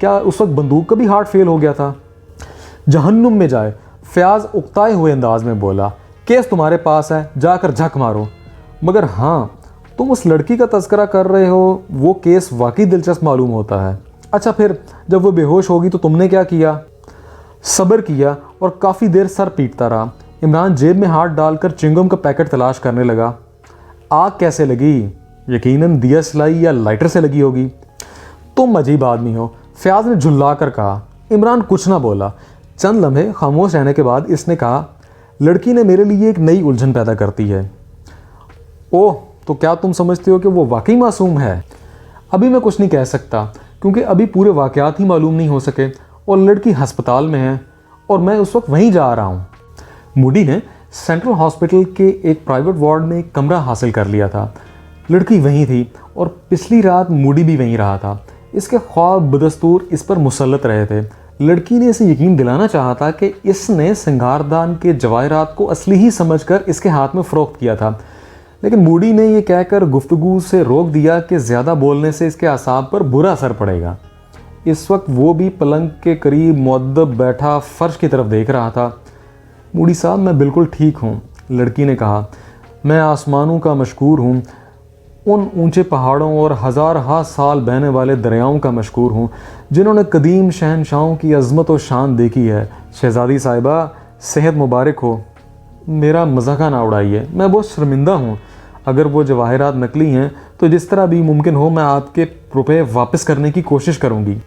کیا اس وقت بندوق کا بھی ہارٹ فیل ہو گیا تھا؟ جہنم میں جائے، فیاض اکتائے ہوئے انداز میں بولا، کیس تمہارے پاس ہے، جا کر جھک مارو۔ مگر ہاں، تم اس لڑکی کا تذکرہ کر رہے ہو، وہ کیس واقعی دلچسپ معلوم ہوتا ہے۔ اچھا پھر جب وہ بے ہوش ہوگی تو تم نے کیا کیا؟ صبر کیا اور کافی دیر سر پیٹتا رہا۔ عمران جیب میں ہاتھ ڈال کر چنگم کا پیکٹ تلاش کرنے لگا۔ آگ کیسے لگی؟ یقیناً دیا سلائی یا لائٹر سے لگی ہوگی۔ تم عجیب آدمی ہو، فیاض نے جھلا کر کہا۔ عمران کچھ نہ بولا۔ چند لمحے خاموش رہنے کے بعد اس نے کہا، لڑکی نے میرے لیے ایک نئی الجھن پیدا کرتی ہے۔ اوہ، تو کیا تم سمجھتے ہو کہ وہ واقعی معصوم ہے؟ ابھی میں کچھ نہیں کہہ سکتا، کیونکہ ابھی پورے واقعات ہی معلوم نہیں ہو سکے، اور لڑکی ہسپتال میں ہے اور میں اس وقت وہیں جا رہا ہوں۔ موڈی نے سینٹرل ہاسپٹل کے ایک پرائیویٹ وارڈ میں ایک کمرہ حاصل کر لیا تھا۔ لڑکی وہیں تھی اور پچھلی رات موڈی بھی وہیں رہا تھا۔ اس کے خواب بدستور اس پر مسلط رہے تھے۔ لڑکی نے اسے یقین دلانا چاہا تھا کہ اس نے سنگاردان کے جواہرات کو اصلی ہی سمجھ کر اس کے ہاتھ میں فروخت کیا تھا، لیکن موڈی نے یہ کہہ کر گفتگو سے روک دیا کہ زیادہ بولنے سے اس کے اعصاب پر برا اثر پڑے گا۔ اس وقت وہ بھی پلنگ کے قریب مؤدب بیٹھا فرش کی طرف دیکھ رہا تھا۔ موڈی صاحب، میں بالکل ٹھیک ہوں، لڑکی نے کہا۔ میں آسمانوں کا مشکور ہوں، ان اونچے پہاڑوں اور ہزارہا سال بہنے والے دریاؤں کا مشکور ہوں جنہوں نے قدیم شہنشاہوں کی عظمت و شان دیکھی ہے۔ شہزادی صاحبہ، صحت مبارک ہو۔ میرا مذاق نہ اڑائیے، میں بہت شرمندہ ہوں۔ اگر وہ جواہرات نقلی ہیں تو جس طرح بھی ممکن ہو میں آپ کے روپے واپس کرنے کی کوشش کروں گی۔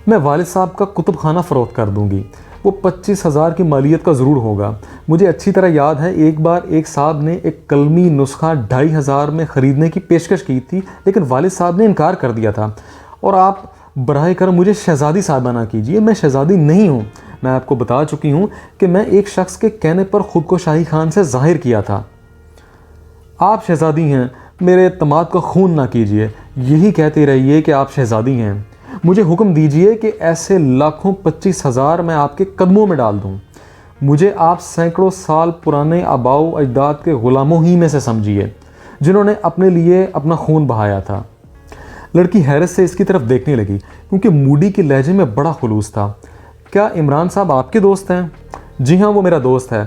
میں والد صاحب کا کتب خانہ فروخت کر دوں گی، وہ 25,000 کی مالیت کا ضرور ہوگا۔ مجھے اچھی طرح یاد ہے ایک بار ایک صاحب نے ایک کلمی نسخہ 2,500 میں خریدنے کی پیشکش کی تھی، لیکن والد صاحب نے انکار کر دیا تھا۔ اور آپ براہ کرم مجھے شہزادی صاحبہ نہ کیجیے، میں شہزادی نہیں ہوں۔ میں آپ کو بتا چکی ہوں کہ میں ایک شخص کے کہنے پر خود کو شاہی خان سے ظاہر کیا تھا۔ آپ شہزادی ہیں، میرے اعتماد کا خون نہ کیجیے، یہی کہتے رہیے کہ آپ شہزادی ہیں۔ مجھے حکم دیجیے کہ ایسے لاکھوں 25,000 میں آپ کے قدموں میں ڈال دوں۔ مجھے آپ سینکڑوں سال پرانے آباء و اجداد کے غلاموں ہی میں سے سمجھیے جنہوں نے اپنے لیے اپنا خون بہایا تھا۔ لڑکی حیرت سے اس کی طرف دیکھنے لگی کیونکہ موڈی کے لہجے میں بڑا خلوص تھا۔ کیا عمران صاحب آپ کے دوست ہیں؟ جی ہاں، وہ میرا دوست ہے۔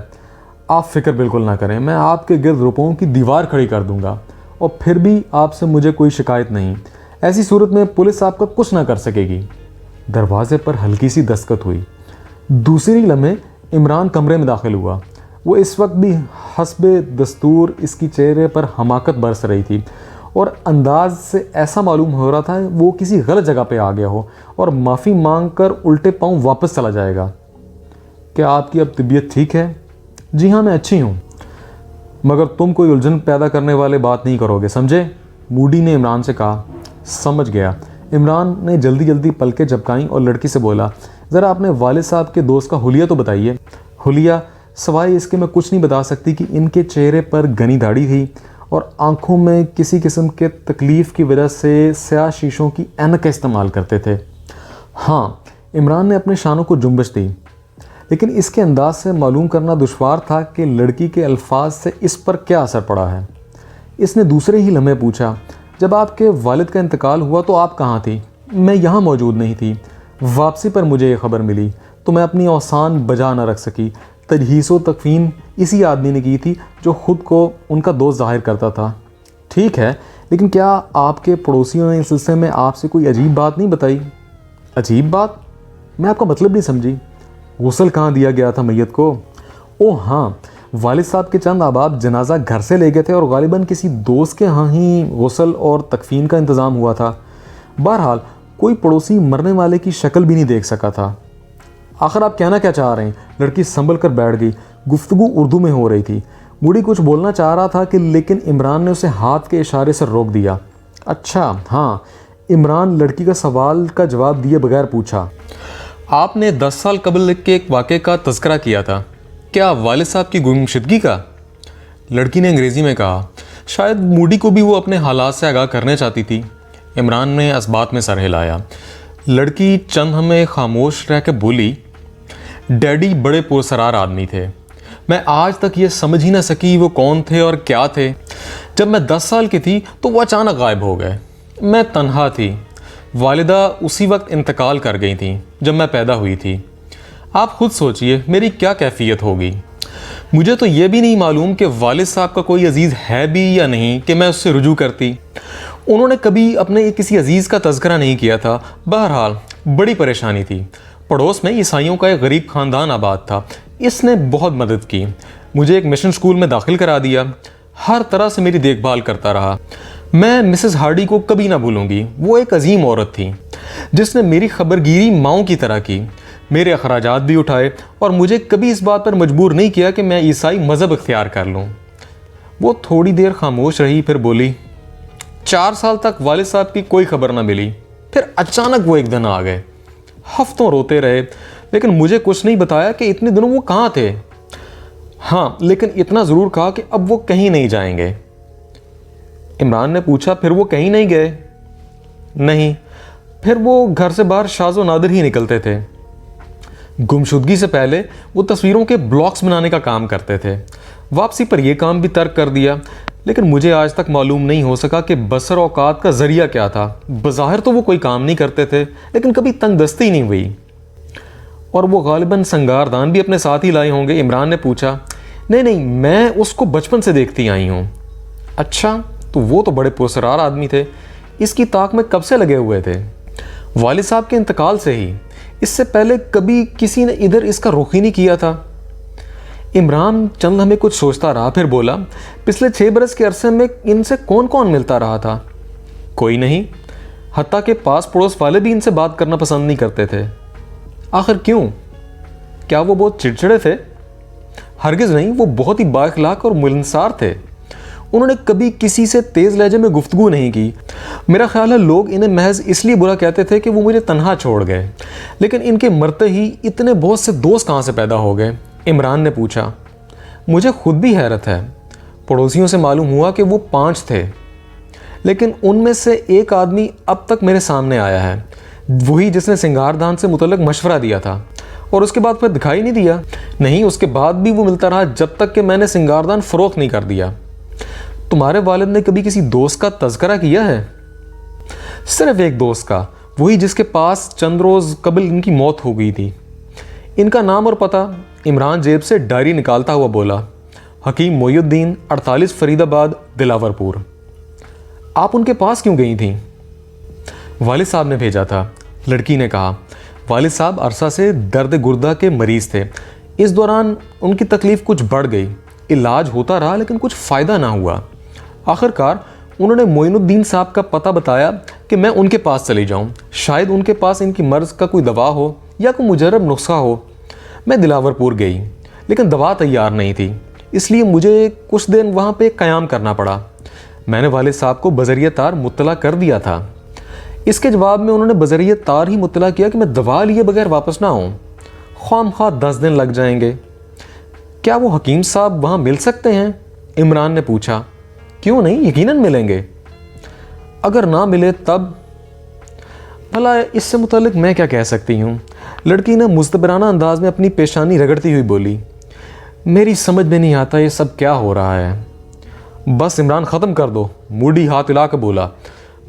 آپ فکر بالکل نہ کریں، میں آپ کے گرد روپوں کی دیوار کھڑی کر دوں گا، اور پھر بھی آپ سے مجھے کوئی شکایت نہیں۔ ایسی صورت میں پولیس آپ کا کچھ نہ کر سکے گی۔ دروازے پر ہلکی سی دستخط ہوئی۔ دوسری لمحے عمران کمرے میں داخل ہوا۔ وہ اس وقت بھی حسب دستور اس کی چہرے پر حماقت برس رہی تھی، اور انداز سے ایسا معلوم ہو رہا تھا وہ کسی غلط جگہ پہ آ گیا ہو اور معافی مانگ کر الٹے پاؤں واپس چلا جائے گا۔ کیا آپ کی اب طبیعت ٹھیک ہے؟ جی ہاں، میں اچھی ہوں، مگر تم کوئی الجھن پیدا کرنے والے بات نہیں کرو گے، سمجھے؟ موڈی نے عمران سے کہا۔ سمجھ گیا۔ عمران نے جلدی جلدی پلکیں جھپکائیں اور لڑکی سے بولا، ذرا اپنے والد صاحب کے دوست کا حلیہ تو بتائیے۔ حلیہ؟ سوائے اس کے میں کچھ نہیں بتا سکتی کہ ان کے چہرے پر گھنی داڑھی تھی اور آنکھوں میں کسی قسم کے تکلیف کی وجہ سے سیاہ شیشوں کی اینک کا استعمال کرتے تھے۔ ہاں، عمران نے اپنے شانوں کو جنبش دی، لیکن اس کے انداز سے معلوم کرنا دشوار تھا کہ لڑکی کے الفاظ سے اس پر کیا اثر پڑا ہے۔ اس نے دوسرے ہی لمحے پوچھا، جب آپ کے والد کا انتقال ہوا تو آپ کہاں تھی؟ میں یہاں موجود نہیں تھی۔ واپسی پر مجھے یہ خبر ملی تو میں اپنی اوسان بجا نہ رکھ سکی۔ تجہیز و تکفین اسی آدمی نے کی تھی جو خود کو ان کا دوست ظاہر کرتا تھا۔ ٹھیک ہے، لیکن کیا آپ کے پڑوسیوں نے اس سلسلے میں آپ سے کوئی عجیب بات نہیں بتائی؟ عجیب بات؟ میں آپ کا مطلب نہیں سمجھی۔ غسل کہاں دیا گیا تھا میت کو؟ اوہ ہاں، والد صاحب کے چند احباب جنازہ گھر سے لے گئے تھے اور غالباً کسی دوست کے ہاں ہی غسل اور تکفین کا انتظام ہوا تھا۔ بہرحال کوئی پڑوسی مرنے والے کی شکل بھی نہیں دیکھ سکا تھا۔ آخر آپ کہنا کیا چاہ رہے ہیں؟ لڑکی سنبھل کر بیٹھ گئی۔ گفتگو اردو میں ہو رہی تھی۔ موڈی کچھ بولنا چاہ رہا تھا کہ لیکن عمران نے اسے ہاتھ کے اشارے سے روک دیا۔ اچھا ہاں، عمران لڑکی کا سوال کا جواب دیے بغیر پوچھا، آپ نے 10 سال قبل کے ایک واقعے کا تذکرہ کیا تھا، کیا والد صاحب کی گمشدگی کا؟ لڑکی نے انگریزی میں کہا۔ شاید موڈی کو بھی وہ اپنے حالات سے آگاہ کرنے چاہتی تھی۔ عمران نے اس بات میں سر ہلایا۔ لڑکی چند ہمیں خاموش رہ کے بولی، ڈیڈی بڑے پرسرار آدمی تھے، میں آج تک یہ سمجھ ہی نہ سکی وہ کون تھے اور کیا تھے۔ جب میں 10 سال کی تھی تو وہ اچانک غائب ہو گئے۔ میں تنہا تھی، والدہ اسی وقت انتقال کر گئی تھیں جب میں پیدا ہوئی تھی۔ آپ خود سوچئے میری کیا کیفیت ہوگی۔ مجھے تو یہ بھی نہیں معلوم کہ والد صاحب کا کوئی عزیز ہے بھی یا نہیں کہ میں اس سے رجوع کرتی۔ انہوں نے کبھی اپنے کسی عزیز کا تذکرہ نہیں کیا تھا۔ بہرحال بڑی پریشانی تھی۔ پڑوس میں عیسائیوں کا ایک غریب خاندان آباد تھا، اس نے بہت مدد کی، مجھے ایک مشن سکول میں داخل کرا دیا، ہر طرح سے میری دیکھ بھال کرتا رہا۔ میں مسز ہارڈی کو کبھی نہ بھولوں گی، وہ ایک عظیم عورت تھی جس نے میری خبرگیری ماؤں کی طرح کی، میرے اخراجات بھی اٹھائے اور مجھے کبھی اس بات پر مجبور نہیں کیا کہ میں عیسائی مذہب اختیار کر لوں۔ وہ تھوڑی دیر خاموش رہی، پھر بولی، 4 سال تک والد صاحب کی کوئی خبر نہ ملی، پھر اچانک وہ ایک دن آ گئے۔ ہفتوں روتے رہے لیکن مجھے کچھ نہیں بتایا کہ اتنے دنوں وہ کہاں تھے۔ ہاں لیکن اتنا ضرور کہا کہ اب وہ کہیں نہیں جائیں گے۔ عمران نے پوچھا، پھر وہ کہیں نہیں گئے؟ نہیں، پھر وہ گھر سے باہر شاذ و نادر ہی نکلتے تھے۔ گمشدگی سے پہلے وہ تصویروں کے بلاکس بنانے کا کام کرتے تھے، واپسی پر یہ کام بھی ترک کر دیا، لیکن مجھے آج تک معلوم نہیں ہو سکا کہ بسر اوقات کا ذریعہ کیا تھا۔ بظاہر تو وہ کوئی کام نہیں کرتے تھے لیکن کبھی تنگ دستی نہیں ہوئی۔ اور وہ غالباً سنگار دان بھی اپنے ساتھ ہی لائے ہوں گے؟ عمران نے پوچھا۔ نہیں، میں اس کو بچپن سے دیکھتی آئی ہوں۔ اچھا، تو وہ تو بڑے پرسرار آدمی تھے، اس کی طاق میں کب سے لگے ہوئے تھے؟ والد صاحب کے انتقال سے ہی، اس سے پہلے کبھی کسی نے ادھر اس کا رخ ہی نہیں کیا تھا۔ عمران چند لمحے کچھ سوچتا رہا، پھر بولا، پچھلے 6 برس کے عرصے میں ان سے کون کون ملتا رہا تھا؟ کوئی نہیں، حتیٰ کہ پاس پڑوس والے بھی ان سے بات کرنا پسند نہیں کرتے تھے۔ آخر کیوں؟ کیا وہ بہت چڑچڑے تھے؟ ہرگز نہیں، وہ بہت ہی با اخلاق اور ملنسار تھے۔ انہوں نے کبھی کسی سے تیز لہجے میں گفتگو نہیں کی۔ میرا خیال ہے لوگ انہیں محض اس لیے برا کہتے تھے کہ وہ مجھے تنہا چھوڑ گئے، لیکن ان کے مرتے ہی اتنے بہت سے دوست کہاں سے پیدا ہو گئے؟ عمران نے پوچھا۔ مجھے خود بھی حیرت ہے، پڑوسیوں سے معلوم ہوا کہ وہ 5 تھے، لیکن ان میں سے ایک آدمی اب تک میرے سامنے آیا ہے، وہی جس نے سنگار دان سے متعلق مشورہ دیا تھا، اور اس کے بعد پھر دکھائی نہیں دیا۔ نہیں، اس کے بعد بھی وہ ملتا رہا جب تک کہ میں نے سنگار دان فروخت نہیں کر دیا۔ تمہارے والد نے کبھی کسی دوست کا تذکرہ کیا ہے؟ صرف ایک دوست کا، وہی جس کے پاس چند روز قبل ان کی موت ہو گئی تھی۔ ان کا نام اور پتہ؟ عمران جیب سے ڈائری نکالتا ہوا بولا، حکیم محی الدین، 48 فرید آباد، دلاور پور۔ آپ ان کے پاس کیوں گئی تھیں؟ والد صاحب نے بھیجا تھا، لڑکی نے کہا۔ والد صاحب عرصہ سے درد گردہ کے مریض تھے، اس دوران ان کی تکلیف کچھ بڑھ گئی، علاج ہوتا رہا لیکن کچھ فائدہ نہ ہوا۔ آخر کار انہوں نے معین الدین صاحب کا پتہ بتایا کہ میں ان کے پاس چلی جاؤں، شاید ان کے پاس ان کی مرض کا کوئی دوا ہو یا کوئی مجرب نسخہ ہو۔ میں دلاور پور گئی لیکن دوا تیار نہیں تھی، اس لیے مجھے کچھ دن وہاں پہ قیام کرنا پڑا۔ میں نے والد صاحب کو بذریعہ تار مطلع کر دیا تھا۔ اس کے جواب میں انہوں نے بذریعہ تار ہی مطلع کیا کہ میں دوا لیے بغیر واپس نہ ہوں، خواہ مخواہ 10 دن لگ جائیں گے۔ کیا وہ حکیم صاحب وہاں مل سکتے ہیں؟ عمران نے پوچھا۔ کیوں نہیں، یقیناً ملیں گے۔ اگر نہ ملے تب؟ بھلا اس سے متعلق میں کیا کہہ سکتی ہوں؟ لڑکی نے مستبرانہ انداز میں اپنی پیشانی رگڑتی ہوئی بولی۔ میری سمجھ میں نہیں آتا یہ سب کیا ہو رہا ہے۔ بس عمران ختم کر دو، موڈی ہاتھ ہلا کے بولا،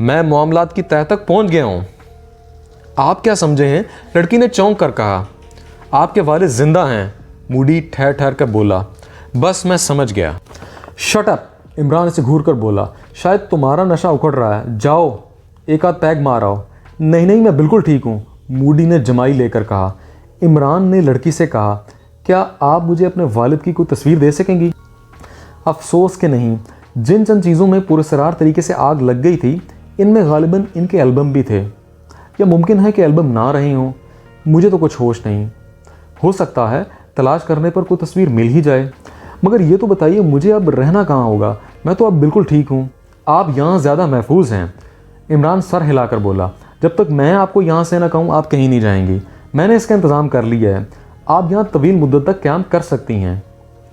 میں معاملات کی تہہ تک پہنچ گیا ہوں۔ آپ کیا سمجھے ہیں؟ لڑکی نے چونک کر کہا۔ آپ کے والد زندہ ہیں، موڈی ٹھہر ٹھہر کر بولا۔ بس میں سمجھ گیا۔ شٹ اپ، عمران سے گھور کر بولا، شاید تمہارا نشہ اکھڑ رہا ہے، جاؤ ایک آدھ پیگ مار آؤ۔ نہیں، میں بالکل ٹھیک ہوں، موڈی نے جمائی لے کر کہا۔ عمران نے لڑکی سے کہا، کیا آپ مجھے اپنے والد کی کوئی تصویر دے سکیں گی؟ افسوس کہ نہیں، جن چند چیزوں میں پراسرار طریقے سے آگ لگ گئی تھی ان میں غالباً ان کے البم بھی تھے، یا ممکن ہے کہ البم نہ رہے ہوں، مجھے تو کچھ ہوش نہیں۔ ہو سکتا ہے تلاش کرنے پر کوئی تصویر مل ہی جائے، مگر یہ تو بتائیے مجھے اب رہنا کہاں ہوگا؟ میں تو اب بالکل ٹھیک ہوں، آپ یہاں زیادہ محفوظ ہیں۔ عمران سر ہلا کر بولا، جب تک میں آپ کو یہاں سے نہ کہوں آپ کہیں نہیں جائیں گی، میں نے اس کا انتظام کر لیا ہے، آپ یہاں طویل مدت تک قیام کر سکتی ہیں۔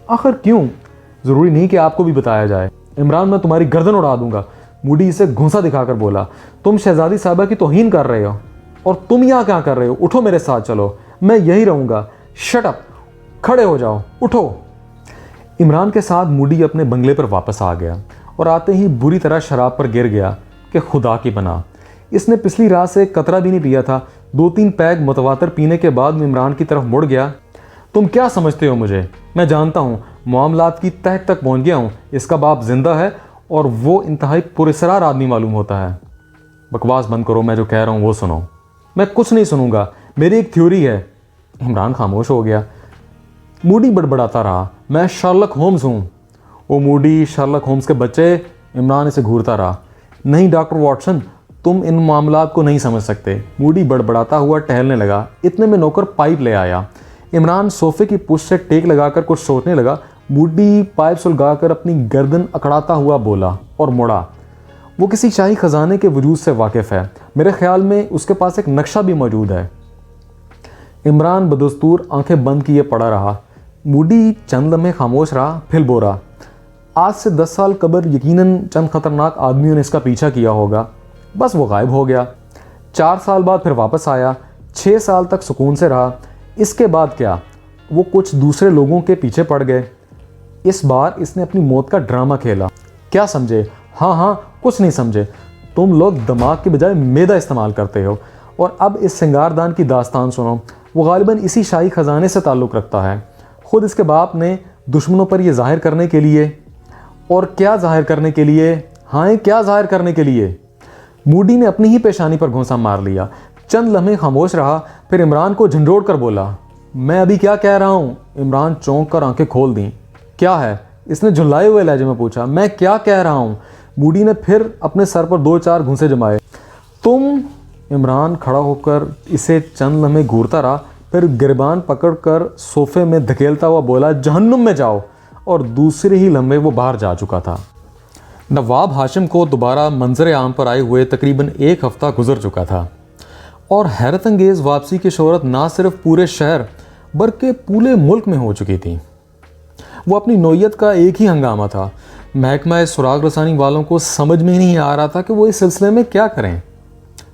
آخر کیوں؟ ضروری نہیں کہ آپ کو بھی بتایا جائے۔ عمران، میں تمہاری گردن اڑا دوں گا، موڈی اسے گھونسا دکھا کر بولا۔ تم شہزادی صاحبہ کی توہین کر رہے ہو، اور تم یہاں کیا کر رہے ہو؟ اٹھو میرے ساتھ چلو، میں یہی رہوں گا۔ شٹ اپ، کھڑے ہو جاؤ، اٹھو۔ عمران کے ساتھ موڈی اپنے بنگلے پر واپس آ گیا اور آتے ہی بری طرح شراب پر گر گیا کہ خدا کی بنا اس نے پچھلی رات سے ایک قطرہ بھی نہیں پیا تھا. 2-3 پیگ متواتر پینے کے بعد میں عمران کی طرف مڑ گیا. تم کیا سمجھتے ہو مجھے؟ میں جانتا ہوں معاملات کی تہہ تک پہنچ گیا ہوں. اس کا باپ زندہ ہے اور وہ انتہائی پراسرار آدمی معلوم ہوتا ہے. بکواس بند کرو, میں جو کہہ رہا ہوں وہ سنو. میں کچھ نہیں سنوں گا, میری ایک تھیوری ہے. عمران خاموش ہو گیا. موڈی بڑبڑاتا رہا. میں شارلک ہومز ہوں. وہ موڈی شارلک ہومز کے بچے. عمران اسے گھورتا رہا. نہیں ڈاکٹر واٹسن, تم ان معاملات کو نہیں سمجھ سکتے. موڈی بڑبڑاتا ہوا ٹہلنے لگا. اتنے میں نوکر پائپ لے آیا. عمران صوفے کی پشت سے ٹیک لگا کر کچھ سوچنے لگا. موڈی پائپ سلگا کر اپنی گردن اکڑاتا ہوا بولا اور مڑا. وہ کسی شاہی خزانے کے وجود سے واقف ہے. میرے خیال میں اس کے پاس ایک نقشہ بھی موجود ہے. عمران بدستور آنکھیں بند کیے پڑا رہا. موڈی چند لمحے خاموش رہا, پھر بولا. آج سے 10 سال قبل یقیناً چند خطرناک آدمیوں نے اس کا پیچھا کیا ہوگا. بس وہ غائب ہو گیا. 4 سال بعد پھر واپس آیا. 6 سال تک سکون سے رہا. اس کے بعد کیا؟ وہ کچھ دوسرے لوگوں کے پیچھے پڑ گئے. اس بار اس نے اپنی موت کا ڈرامہ کھیلا. کیا سمجھے؟ ہاں کچھ نہیں سمجھے. تم لوگ دماغ کے بجائے معدہ استعمال کرتے ہو. اور اب اس سنگاردان کی داستان سنو. وہ غالباً اسی شاہی خزانے سے تعلق رکھتا ہے. خود اس کے باپ نے دشمنوں پر یہ ظاہر کرنے کے لیے. اور کیا ظاہر کرنے کے لیے؟ کیا ظاہر کرنے کے لیے؟ موڈی نے اپنی ہی پیشانی پر گھونسا مار لیا. چند لمحے خاموش رہا, پھر عمران کو جھنجھوڑ کر بولا. میں ابھی کیا کہہ رہا ہوں؟ عمران چونک کر آنکھیں کھول دیں. کیا ہے؟ اس نے جھلائے ہوئے لہجے میں پوچھا. میں کیا کہہ رہا ہوں؟ موڈی نے پھر اپنے سر پر 2-4 گھونسے جمائے. تم. عمران کھڑا ہو کر اسے چند لمحے گھورتا رہا, پھر گریبان پکڑ کر صوفے میں دھکیلتا ہوا بولا. جہنم میں جاؤ. اور دوسرے ہی لمحے وہ باہر جا چکا تھا. نواب ہاشم کو دوبارہ منظر عام پر آئے ہوئے تقریباً 1 ہفتہ گزر چکا تھا, اور حیرت انگیز واپسی کی شہرت نہ صرف پورے شہر بلکہ پورے ملک میں ہو چکی تھی. وہ اپنی نوعیت کا ایک ہی ہنگامہ تھا. محکمہ سراغ رسانی والوں کو سمجھ میں نہیں آ رہا تھا کہ وہ اس سلسلے میں کیا کریں.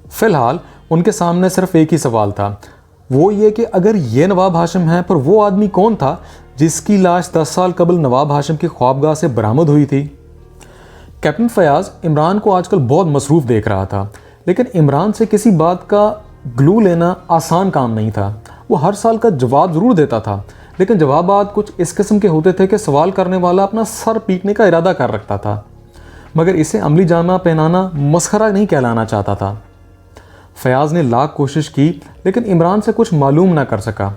فی الحال ان کے سامنے صرف ایک ہی سوال تھا, وہ یہ کہ اگر یہ نواب ہاشم ہے, پر وہ آدمی کون تھا جس کی لاش 10 سال قبل نواب ہاشم کی خوابگاہ سے برآمد ہوئی تھی؟ کیپٹن فیاض عمران کو آج کل بہت مصروف دیکھ رہا تھا, لیکن عمران سے کسی بات کا گلو لینا آسان کام نہیں تھا. وہ ہر سال کا جواب ضرور دیتا تھا, لیکن جوابات کچھ اس قسم کے ہوتے تھے کہ سوال کرنے والا اپنا سر پیٹنے کا ارادہ کر رکھتا تھا, مگر اسے عملی جامہ پہنانا مسخرہ نہیں کہلانا چاہتا تھا. فیاض نے لاکھ کوشش کی, لیکن عمران سے کچھ معلوم نہ کر سکا.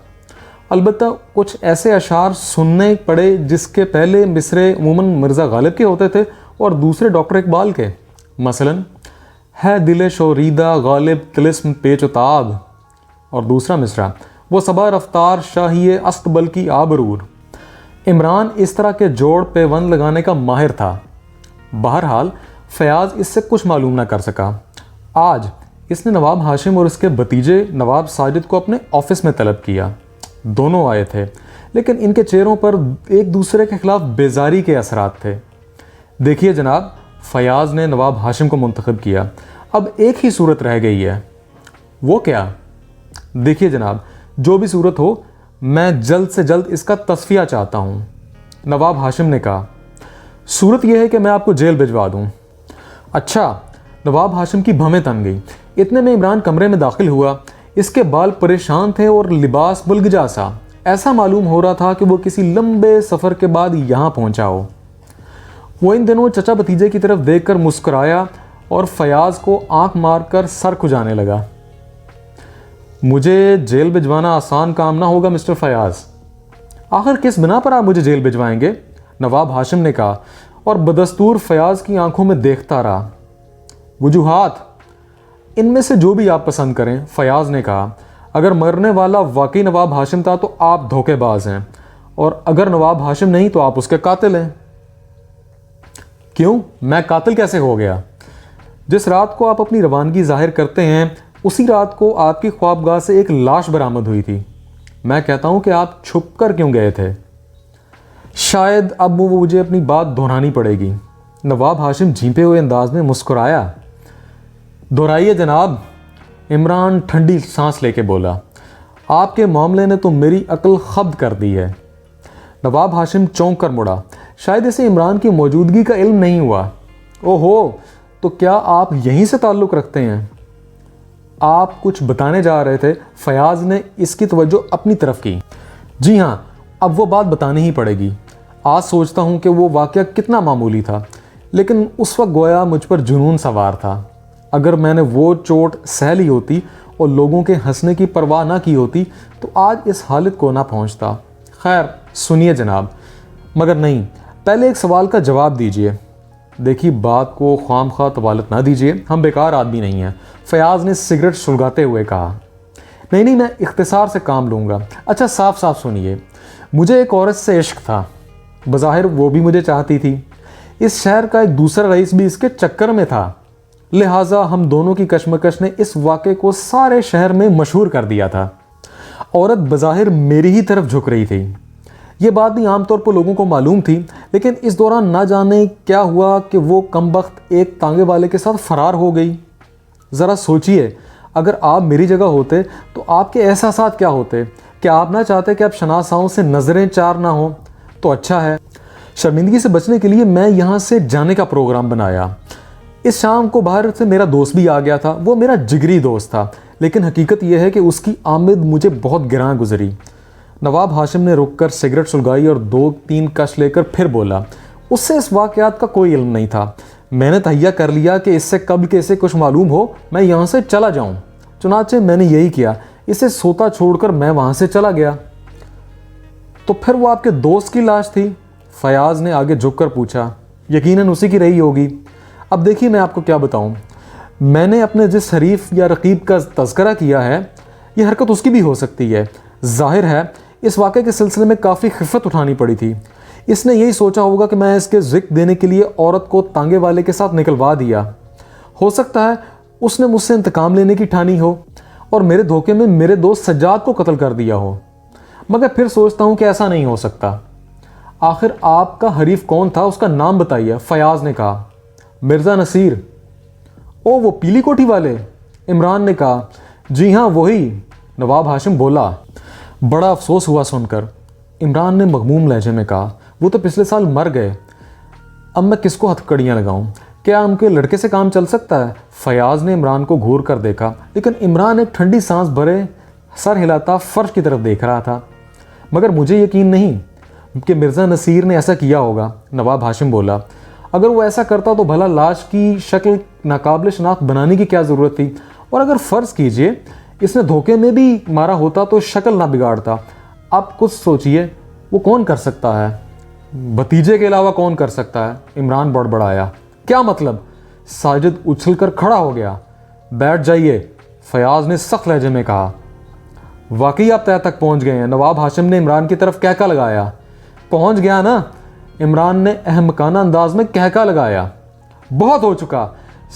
البتہ کچھ ایسے اشعار سننے پڑے جس کے پہلے مصرے عموماً مرزا غالب کے ہوتے تھے اور دوسرے ڈاکٹر اقبال کے. مثلاً ہے دل شوریدہ غالب طلسم پیچ و تاب, اور دوسرا مصرع وہ صبا رفتار شاہی استبل کی آبرور. عمران اس طرح کے جوڑ پیوند لگانے کا ماہر تھا. بہرحال فیاض اس سے کچھ معلوم نہ کر سکا. آج اس نے نواب ہاشم اور اس کے بھتیجے نواب ساجد کو اپنے آفس میں طلب کیا. دونوں آئے تھے, لیکن ان کے چہروں پر ایک دوسرے کے خلاف بیزاری کے اثرات تھے. دیکھیے جناب, فیاض نے نواب ہاشم کو منتخب کیا. اب ایک ہی صورت رہ گئی ہے. وہ کیا؟ دیکھیے جناب, جو بھی صورت ہو, میں جلد سے جلد اس کا تصفیہ چاہتا ہوں. نواب ہاشم نے کہا. صورت یہ ہے کہ میں آپ کو جیل بھجوا دوں. اچھا. نواب ہاشم کی بھویں تن گئی. اتنے میں عمران کمرے میں داخل ہوا. اس کے بال پریشان تھے اور لباس بلگجا سا. ایسا معلوم ہو رہا تھا کہ وہ کسی لمبے سفر کے بعد یہاں پہنچا ہو. وہ ان دنوں چچا بھتیجے کی طرف دیکھ کر مسکرایا اور فیاض کو آنکھ مار کر سر کھجانے لگا. مجھے جیل بھجوانا آسان کام نہ ہوگا مسٹر فیاض. آخر کس بنا پر آپ مجھے جیل بھجوائیں گے؟ نواب ہاشم نے کہا, اور بدستور فیاض کی آنکھوں میں دیکھتا رہا. وجوہات ان میں سے جو بھی آپ پسند کریں. فیاض نے کہا. اگر مرنے والا واقعی نواب ہاشم تھا تو آپ دھوکے باز ہیں, اور اگر نواب ہاشم نہیں تو آپ اس کے قاتل ہیں. کیوں؟ میں قاتل کیسے ہو گیا؟ جس رات کو آپ اپنی روانگی ظاہر کرتے ہیں اسی رات کو آپ کی خوابگاہ سے ایک لاش برآمد ہوئی تھی. میں کہتا ہوں کہ آپ چھپ کر کیوں گئے تھے؟ شاید اب وہ مجھے اپنی بات دہرانی پڑے گی. نواب ہاشم جھیپے ہوئے انداز میں مسکرایا. دہرائیے جناب. عمران ٹھنڈی سانس لے کے بولا. آپ کے معاملے نے تو میری عقل خبد کر دی ہے. نواب ہاشم چونک کر مڑا. شاید اسے عمران کی موجودگی کا علم نہیں ہوا. اوہو, تو کیا آپ یہیں سے تعلق رکھتے ہیں؟ آپ کچھ بتانے جا رہے تھے۔ فیاض نے اس کی توجہ اپنی طرف کی۔ جی ہاں، اب وہ بات بتانی ہی پڑے گی۔ آج سوچتا ہوں کہ وہ واقعہ کتنا معمولی تھا، لیکن اس وقت گویا مجھ پر جنون سوار تھا۔ اگر میں نے وہ چوٹ سہ لی ہوتی اور لوگوں کے ہنسنے کی پرواہ نہ کی ہوتی تو آج اس حالت کو نہ پہنچتا۔ خیر سنیے جناب، مگر نہیں، پہلے ایک سوال کا جواب دیجئے۔ دیکھیے بات کو خام خواہ طوالت نہ دیجئے، ہم بیکار آدمی نہیں ہیں، فیاض نے سگریٹ سلگاتے ہوئے کہا۔ نہیں میں اختصار سے کام لوں گا۔ اچھا صاف سنیے، مجھے ایک عورت سے عشق تھا، بظاہر وہ بھی مجھے چاہتی تھی۔ اس شہر کا ایک دوسرا رئیس بھی اس کے چکر میں تھا، لہٰذا ہم دونوں کی کشمکش نے اس واقعے کو سارے شہر میں مشہور کر دیا تھا۔ عورت بظاہر میری ہی طرف جھک رہی تھی۔ یہ بات بھی عام طور پر لوگوں کو معلوم تھی، لیکن اس دوران نہ جانے کیا ہوا کہ وہ کمبخت ایک تانگے والے کے ساتھ فرار ہو گئی۔ ذرا سوچئے، اگر آپ میری جگہ ہوتے تو آپ کے احساسات کیا ہوتے؟ کیا آپ نہ چاہتے کہ اب شناساؤں سے نظریں چار نہ ہوں؟ تو اچھا ہے، شرمندگی سے بچنے کے لیے میں یہاں سے جانے کا پروگرام بنایا۔ اس شام کو باہر سے میرا دوست بھی آ گیا تھا، وہ میرا جگری دوست تھا، لیکن حقیقت یہ ہے کہ اس کی آمد مجھے بہت گراں گزری۔ نواب ہاشم نے رک کر سگریٹ سلگائی اور 2-3 کش لے کر پھر بولا، اس سے اس واقعات کا کوئی علم نہیں تھا۔ میں نے تہیہ کر لیا کہ اس سے کب کیسے کچھ معلوم ہو میں یہاں سے چلا جاؤں، چنانچہ میں نے یہی کیا، اسے سوتا چھوڑ کر میں وہاں سے چلا گیا۔ تو پھر وہ آپ کے دوست کی لاش تھی؟ فیاض نے آگے جھک کر پوچھا۔ یقیناً اسی کی رہی ہوگی۔ اب دیکھیے میں آپ کو کیا بتاؤں، میں نے اپنے جس حریف یا رقیب کا تذکرہ کیا ہے، یہ حرکت اس کی بھی ہو سکتی ہے۔ ظاہر ہے اس واقعے کے سلسلے میں کافی خفت اٹھانی پڑی تھی۔ اس نے یہی سوچا ہوگا کہ میں اس کے ذکر دینے کے لیے عورت کو تانگے والے کے ساتھ نکلوا دیا۔ ہو سکتا ہے اس نے مجھ سے انتقام لینے کی ٹھانی ہو اور میرے دھوکے میں میرے دوست سجاد کو قتل کر دیا ہو، مگر پھر سوچتا ہوں کہ ایسا نہیں ہو سکتا۔ آخر آپ کا حریف کون تھا، اس کا نام بتائیے، فیاض نے کہا۔ مرزا نصیر۔ او وہ پیلی کوٹھی والے؟ عمران نے کہا۔ جی ہاں وہی، نواب ہاشم بولا۔ بڑا افسوس ہوا سن کر، عمران نے مغموم لہجے میں کہا۔ وہ تو پچھلے سال مر گئے، اب میں کس کو ہتھکڑیاں لگاؤں؟ کیا ان کے لڑکے سے کام چل سکتا ہے؟ فیاض نے عمران کو گھور کر دیکھا، لیکن عمران ایک ٹھنڈی سانس بھرے سر ہلاتا فرش کی طرف دیکھ رہا تھا۔ مگر مجھے یقین نہیں کہ مرزا نصیر نے ایسا کیا ہوگا، نواب ہاشم بولا۔ اگر وہ ایسا کرتا تو بھلا لاش کی شکل ناقابل شناخت بنانے کی کیا ضرورت تھی؟ اور اگر فرض کیجئے اس نے دھوکے میں بھی مارا ہوتا تو شکل نہ بگاڑتا۔ اب کچھ سوچئے، وہ کون کر سکتا ہے؟ بھتیجے کے علاوہ کون کر سکتا ہے؟ عمران بڑبڑایا۔ کیا مطلب؟ ساجد اچھل کر کھڑا ہو گیا۔ بیٹھ جائیے، فیاض نے سخت لہجے میں کہا۔ واقعی آپ طے تک پہنچ گئے ہیں؟ نواب ہاشم نے عمران کی طرف کہکا لگایا۔ پہنچ گیا نا، عمران نے احمقانہ انداز میں کہکا لگایا۔ بہت ہو چکا،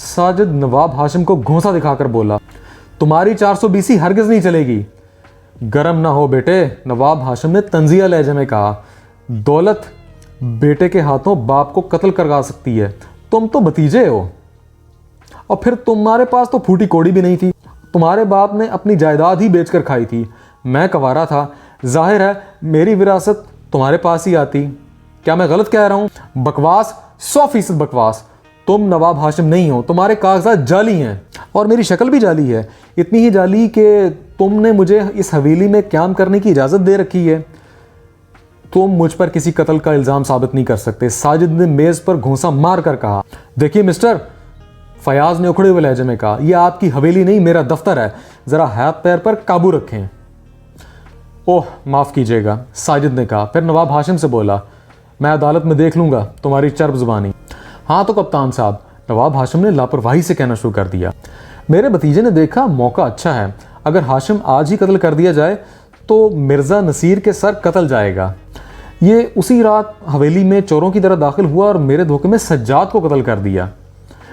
ساجد نواب ہاشم کو گھونسا دکھا کر بولا۔ تمہاری 420 ہرگز نہیں چلے گی۔ گرم نہ ہو بیٹے، نواب ہاشم نے طنزیہ لہجے میں کہا۔ دولت بیٹے کے ہاتھوں باپ کو قتل کروا سکتی ہے، تم تو بھتیجے ہو، اور پھر تمہارے پاس تو پھوٹی کوڑی بھی نہیں تھی، تمہارے باپ نے اپنی جائیداد ہی بیچ کر کھائی تھی، میں کنوارا تھا، ظاہر ہے میری وراثت تمہارے پاس ہی آتی۔ کیا میں غلط کہہ رہا ہوں؟ بکواس، 100% بکواس۔ تم نواب ہاشم نہیں ہو، تمہارے کاغذات جعلی ہیں اور میری شکل بھی جعلی ہے، اتنی ہی جعلی کہ تم نے مجھے اس حویلی میں قیام کرنے کی اجازت دے رکھی ہے۔ تم مجھ پر کسی قتل کا الزام ثابت نہیں کر سکتے، ساجد نے میز پر گھونسا مار کر کہا۔ دیکھیے مسٹر، فیاض نے اکھڑے ہوئے لہجے میں کہا، یہ آپ کی حویلی نہیں میرا دفتر ہے، ذرا ہاتھ پیر پر قابو رکھیں۔ اوہ معاف کیجیے گا، ساجد نے کہا، پھر نواب ہاشم سے بولا، میں عدالت میں دیکھ لوں گا تمہاری چرب زبانی۔ ہاں تو کپتان صاحب، نواب ہاشم نے لاپرواہی سے کہنا شروع کر دیا۔ میرے بھتیجے نے دیکھا موقع اچھا ہے، اگر ہاشم آج ہی قتل کر دیا جائے تو مرزا نصیر کے سر قتل جائے گا۔ یہ اسی رات حویلی میں چوروں کی طرح داخل ہوا اور میرے دھوکے میں سجاد کو قتل کر دیا۔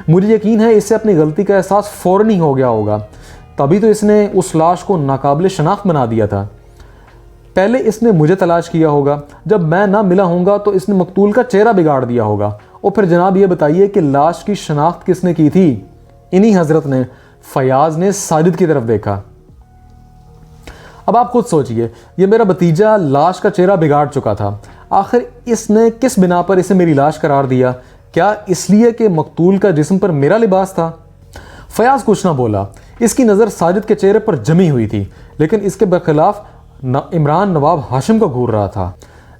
مجھے یقین ہے اس سے اپنی غلطی کا احساس فوراً ہی ہو گیا ہوگا، تبھی تو اس نے اس لاش کو ناقابل شناخت بنا دیا تھا۔ پہلے اس نے مجھے تلاش کیا ہوگا، جب میں نہ ملا ہوں گا تو اس نے مقتول کا چہرہ بگاڑ دیا ہوگا، اور پھر جناب یہ بتائیے کہ لاش کی شناخت کس نے کی تھی؟ انہی حضرت نے۔ فیاض نے ساجد کی طرف دیکھا۔ اب آپ خود سوچئے، یہ میرا بھتیجا لاش کا چہرہ بگاڑ چکا تھا، آخر اس نے کس بنا پر اسے میری لاش قرار دیا؟ کیا اس لیے کہ مقتول کا جسم پر میرا لباس تھا؟ فیاض کچھ نہ بولا۔ اس کی نظر ساجد کے چہرے پر جمی ہوئی تھی، لیکن اس کے برخلاف عمران نواب ہاشم کو گھور رہا تھا۔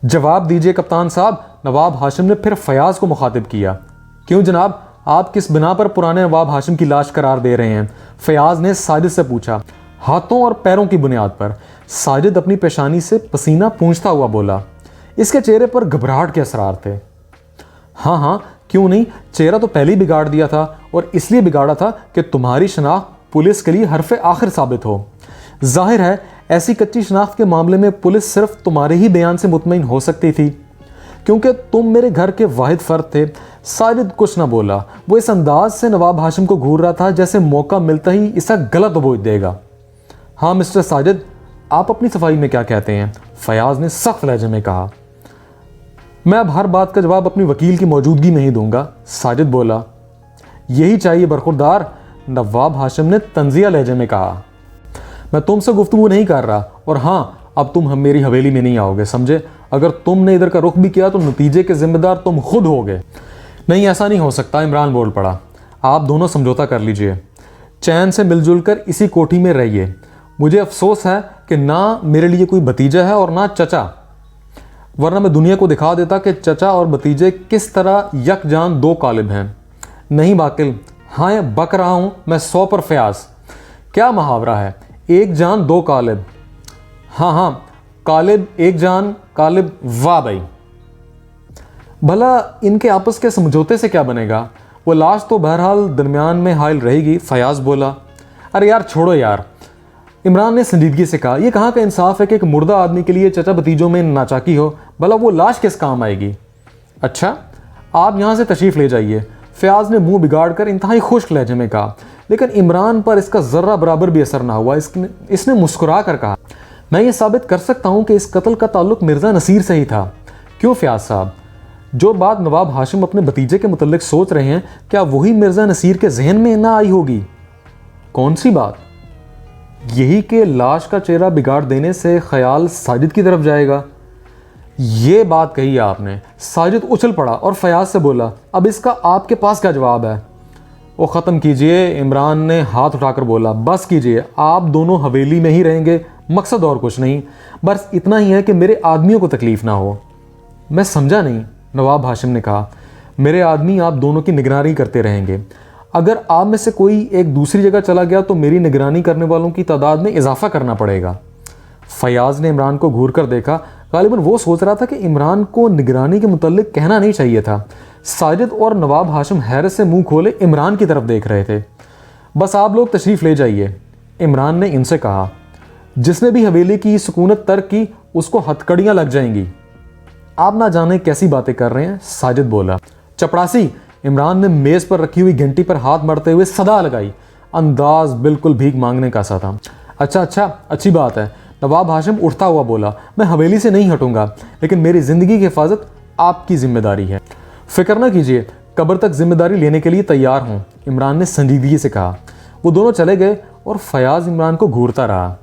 جواب دیجئے کپتان صاحب، نواب ہاشم نے پھر فیاض کو مخاطب کیا۔ کیوں جناب، آپ کس بنا پر پرانے نواب ہاشم کی لاش قرار دے رہے ہیں؟ فیاض نے ساجد سے پوچھا۔ ہاتھوں اور پیروں کی بنیاد پر، ساجد اپنی پیشانی سے پسینہ پونچھتا ہوا بولا۔ اس کے چہرے پر گھبراہٹ کے اثرار تھے۔ ہاں ہاں کیوں نہیں، چہرہ تو پہلے ہی بگاڑ دیا تھا، اور اس لیے بگاڑا تھا کہ تمہاری شناخت پولیس کے لیے حرف آخر ثابت ہو۔ ظاہر ہے ایسی کچی شناخت کے معاملے میں پولیس صرف تمہارے ہی بیان سے مطمئن ہو سکتی تھی، کیونکہ تم میرے گھر کے واحد فرد تھے۔ ساجد کچھ نہ بولا، وہ اس انداز سے نواب ہاشم کو گھور رہا تھا جیسے موقع ملتا ہی اسے غلط دبوچ دے گا۔ ہاں مسٹر ساجد، آپ اپنی صفائی میں کیا کہتے ہیں؟ فیاض نے سخت لہجے میں کہا۔ میں اب ہر بات کا جواب اپنی وکیل کی موجودگی میں ہی دوں گا، ساجد بولا۔ یہی چاہیے برخوردار، نواب ہاشم نے طنزیہ لہجے میں کہا۔ میں تم سے گفتگو نہیں کر رہا، اور ہاں اب تم میری حویلی میں نہیں آؤ گے، سمجھے؟ اگر تم نے ادھر کا رخ بھی کیا تو نتیجے کے ذمہ دار تم خود ہوگے۔ نہیں ایسا نہیں ہو سکتا، عمران بول پڑا۔ آپ دونوں سمجھوتا کر لیجئے، چین سے مل جل کر اسی کوٹھی میں رہیے۔ مجھے افسوس ہے کہ نہ میرے لیے کوئی بھتیجا ہے اور نہ چچا، ورنہ میں دنیا کو دکھا دیتا کہ چچا اور بھتیجے کس طرح یک جان دو قالب ہیں۔ نہیں باقل، ہاں بک رہا ہوں میں 100 پر فیاض۔ کیا محاورہ ہے، ایک جان دو قالب؟ ہاں ہاں، قالب ایک جان، قالب، واہ بھائی۔ بھلا ان کے آپس کے سمجھوتے سے کیا بنے گا؟ وہ لاش تو بہرحال درمیان میں حائل رہے گی، فیاض بولا۔ ارے یار چھوڑو یار، عمران نے سنجیدگی سے کہا۔ یہ کہاں کا انصاف ہے کہ ایک مردہ آدمی کے لیے چچا بھتیجوں میں ناچاکی ہو؟ بھلا وہ لاش کس کام آئے گی؟ اچھا آپ یہاں سے تشریف لے جائیے، فیاض نے منہ بگاڑ کر انتہائی خشک لہجے میں کہا، لیکن عمران پر اس کا ذرہ برابر بھی اثر نہ ہوا۔ اس نے مسکرا کر کہا، میں یہ ثابت کر سکتا ہوں کہ اس قتل کا تعلق مرزا نصیر سے ہی تھا۔ کیوں فیاض صاحب، جو بات نواب ہاشم اپنے بھتیجے کے متعلق سوچ رہے ہیں، کیا وہی مرزا نصیر کے ذہن میں نہ آئی ہوگی؟ کون سی بات؟ یہی کہ لاش کا چہرہ بگاڑ دینے سے خیال ساجد کی طرف جائے گا۔ یہ بات کہی آپ نے۔ ساجد اچھل پڑا اور فیاض سے بولا، اب اس کا آپ کے پاس کیا جواب ہے؟ وہ ختم کیجئے، عمران نے ہاتھ اٹھا کر بولا۔ بس کیجئے، آپ دونوں حویلی میں ہی رہیں گے، مقصد اور کچھ نہیں، بس اتنا ہی ہے کہ میرے آدمیوں کو تکلیف نہ ہو۔ میں سمجھا نہیں، نواب ہاشم نے کہا۔ میرے آدمی آپ دونوں کی نگرانی کرتے رہیں گے۔ اگر آپ میں سے کوئی ایک دوسری جگہ چلا گیا تو میری نگرانی کرنے والوں کی تعداد میں اضافہ کرنا پڑے گا۔ فیاض نے عمران کو گھور کر دیکھا، غالباً وہ سوچ رہا تھا کہ عمران کو نگرانی کے متعلق کہنا نہیں چاہیے تھا۔ ساجد اور نواب ہاشم حیرت سے منہ کھولے عمران کی طرف دیکھ رہے تھے۔ بس آپ لوگ تشریف لے جائیے، عمران نے ان سے کہا۔ جس نے بھی حویلی کی سکونت ترک کی اس کو ہتھکڑیاں لگ جائیں گی۔ آپ نہ جانے کیسی باتیں کر رہے ہیں، ساجد بولا۔ چپڑاسی، عمران نے میز پر رکھی ہوئی گھنٹی پر ہاتھ مارتے ہوئے صدا لگائی، انداز بالکل بھیک مانگنے کا سا تھا۔ اچھا اچھی بات ہے، نواب ہاشم اٹھتا ہوا بولا۔ میں حویلی سے نہیں ہٹوں گا، لیکن میری زندگی کی حفاظت آپ کی ذمہ داری ہے۔ فکر نہ کیجیے، قبر تک ذمہ داری لینے کے لیے تیار ہوں، عمران نے سنجیدگی سے کہا۔ وہ دونوں چلے گئے اور فیاض عمران کو گھورتا رہا۔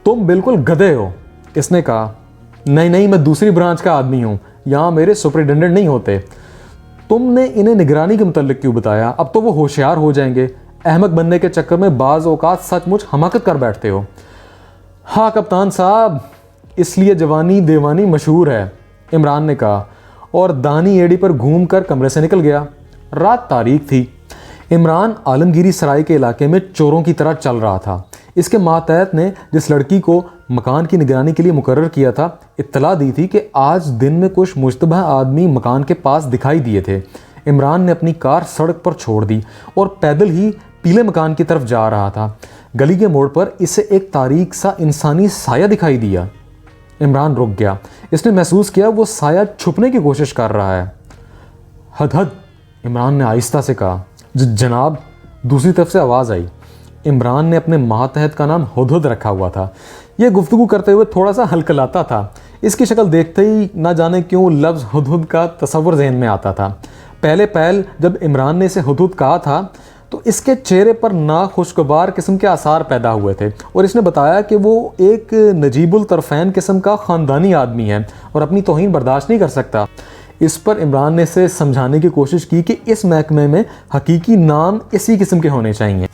تم بالکل گدھے ہو، اس نے کہا۔ نہیں، میں دوسری برانچ کا آدمی ہوں، یہاں میرے سپرنٹینڈنٹ نہیں ہوتے۔ تم نے انہیں نگرانی کے متعلق کیوں بتایا؟ اب تو وہ ہوشیار ہو جائیں گے۔ احمق بننے کے چکر میں بعض اوقات سچ مچ حماقت کر بیٹھتے ہو۔ ہاں کپتان صاحب، اس لیے جوانی دیوانی مشہور ہے، عمران نے کہا، اور دانی ایڑی پر گھوم کر کمرے سے نکل گیا۔ رات تاریک تھی۔ عمران عالمگیری سرائے کے علاقے میں چوروں کی طرح چل رہا تھا۔ اس کے ماتحت نے جس لڑکی کو مکان کی نگرانی کے لیے مقرر کیا تھا، اطلاع دی تھی کہ آج دن میں کچھ مشتبہ آدمی مکان کے پاس دکھائی دیے تھے۔ عمران نے اپنی کار سڑک پر چھوڑ دی اور پیدل ہی پیلے مکان کی طرف جا رہا تھا۔ گلی کے موڑ پر اسے ایک تاریک سا انسانی سایہ دکھائی دیا۔ عمران رک گیا۔ اس نے محسوس کیا وہ سایہ چھپنے کی کوشش کر رہا ہے۔ حد، عمران نے آہستہ سے کہا۔ جناب، دوسری طرف سے آواز آئی۔ عمران نے اپنے ماتحت کا نام ہدہد رکھا ہوا تھا۔ یہ گفتگو کرتے ہوئے تھوڑا سا ہلکلاتا تھا۔ اس کی شکل دیکھتے ہی نہ جانے کیوں لفظ ہدہد کا تصور ذہن میں آتا تھا۔ پہلے جب عمران نے اسے ہدہد کہا تھا تو اس کے چہرے پر ناخوشگوار قسم کے آثار پیدا ہوئے تھے، اور اس نے بتایا کہ وہ ایک نجیب الطرفین قسم کا خاندانی آدمی ہے اور اپنی توہین برداشت نہیں کر سکتا۔ اس پر عمران نے اسے سمجھانے کی کوشش کی کہ اس محکمے میں حقیقی نام اسی قسم کے ہونے چاہیے۔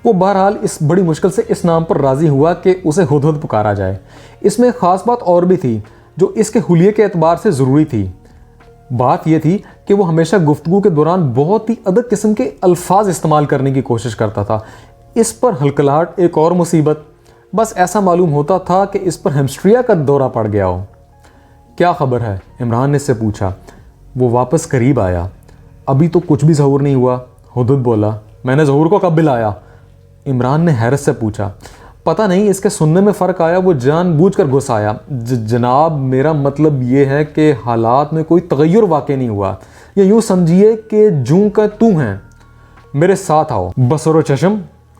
وہ بہرحال اس بڑی مشکل سے اس نام پر راضی ہوا کہ اسے ہدہد پکارا جائے۔ اس میں ایک خاص بات اور بھی تھی جو اس کے حلیے کے اعتبار سے ضروری تھی۔ بات یہ تھی کہ وہ ہمیشہ گفتگو کے دوران بہت ہی ادب قسم کے الفاظ استعمال کرنے کی کوشش کرتا تھا۔ اس پر ہلکلاہٹ ایک اور مصیبت، بس ایسا معلوم ہوتا تھا کہ اس پر ہیمسٹریا کا دورہ پڑ گیا ہو۔ کیا خبر ہے؟ عمران نے اس سے پوچھا۔ وہ واپس قریب آیا۔ ابھی تو کچھ بھی ظہور نہیں ہوا، ہدہد بولا۔ میں نے ظہور کو کب بلایا؟ عمران نے حیرت سے پوچھا۔ پتہ نہیں، اس کے سننے میں فرق آیا، وہ جان بوجھ کر غصہ آیا۔ جناب، میرا مطلب یہ ہے کہ حالات میں کوئی تغیر واقع نہیں ہوا، یا یوں سمجھیے کہ جوں کا توں ہیں۔ میرے ساتھ آؤ۔ بصر و چشم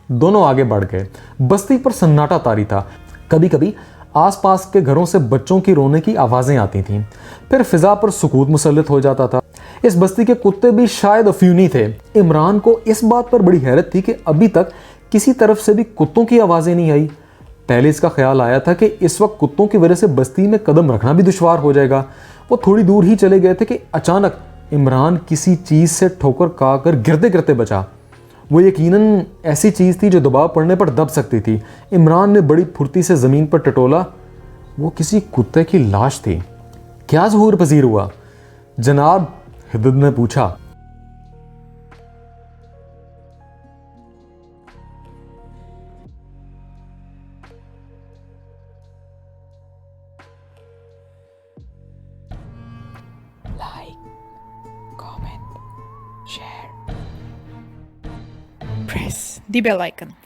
دونوں آگے بڑھ گئے۔ بستی پر سناٹا طاری تھا۔ کبھی کبھی آس پاس کے گھروں سے بچوں کی رونے کی آوازیں آتی تھیں، پھر فضا پر سکوت مسلط ہو جاتا تھا۔ اس بستی کے کتے بھی شاید افیونی تھے۔ عمران کو اس بات پر بڑی حیرت تھی کہ ابھی تک کسی طرف سے بھی کتوں کی آوازیں نہیں آئی۔ پہلے اس کا خیال آیا تھا کہ اس وقت کتوں کی وجہ سے بستی میں قدم رکھنا بھی دشوار ہو جائے گا۔ وہ تھوڑی دور ہی چلے گئے تھے کہ اچانک عمران کسی چیز سے ٹھوکر کھا کر گرتے گرتے بچا۔ وہ یقیناً ایسی چیز تھی جو دباؤ پڑنے پر دب سکتی تھی۔ عمران نے بڑی پھرتی سے زمین پر ٹٹولا۔ وہ کسی کتے کی لاش تھی۔ کیا ظہور پذیر ہوا؟ جناب، ہدہد نے پوچھا۔ Like, comment, share, press the bell icon.